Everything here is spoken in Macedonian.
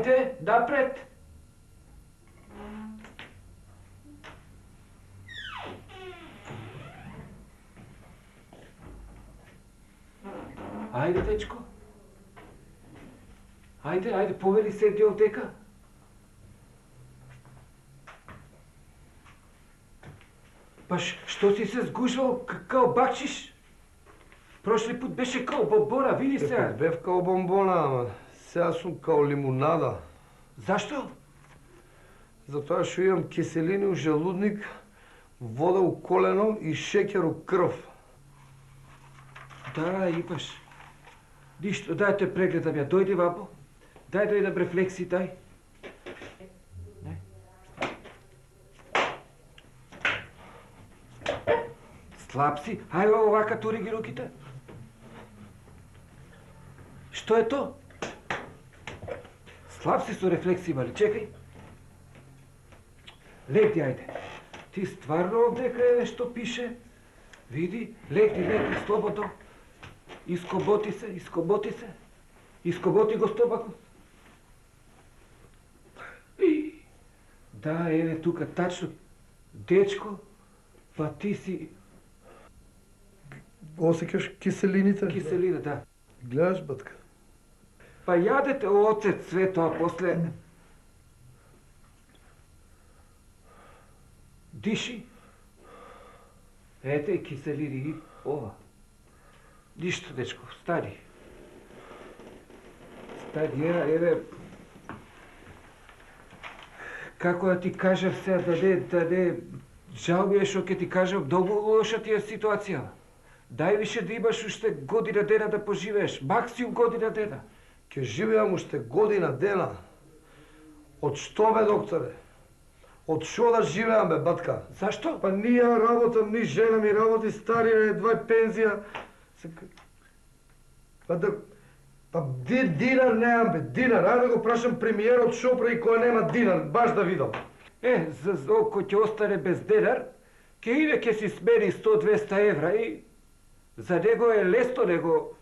Ajde, napred! Ajde, dečko. Ajde, poveli sedi ovdeka. Pa što si se zgužvao kao bakšiš? Prošli put беше kao bombona, vidi se. Бев kao bombona, ама сега сум kao лимунада. Zašto? Затоа што имам киселини у желудник, вода у колено и шеќер у крв. Да, имаш. Нищо, дай те прегледам я. Дойди, бабо. Дай да идам рефлекси, дай. Не. Слаб си. Хайде, овака, тури ги руките. Що е то? Слаб си со рефлекси, мали. Чекай. Легни, ajde. Ти стварно овдека е што пише? Види, легни, слободно. Искоботи се. Искоботи го стомакот. Да, еве тука, тачно. Дечко, па ти си... Осеќаш киселините? Киселина, да. Гледаш, батка? Па јадете оцет, свето, а после... Диши. Ете киселини, ова. Ништо, дечко, стани. Стани, еве... Како да ти кажам сега, да не... Жал ми е што ќе ти кажам, многу лоша ти е ситуација. Дај више да имаш уште година дена да поживееш, максимум година дена. Ќе живеам уште година дена. Од што бе, докторе? Од што да живеам, бе, батка? Зашто? Па ни ја работам, ни жена ми работи, старија е, едва пензија. Па динар немам, бе, динар. Ајде да го прашам премиерот шо прави кој нема динар, баш да видам. За кој ќе остане без денар, ќе иде ќе си смени 100-200 евра и за него е лесно, него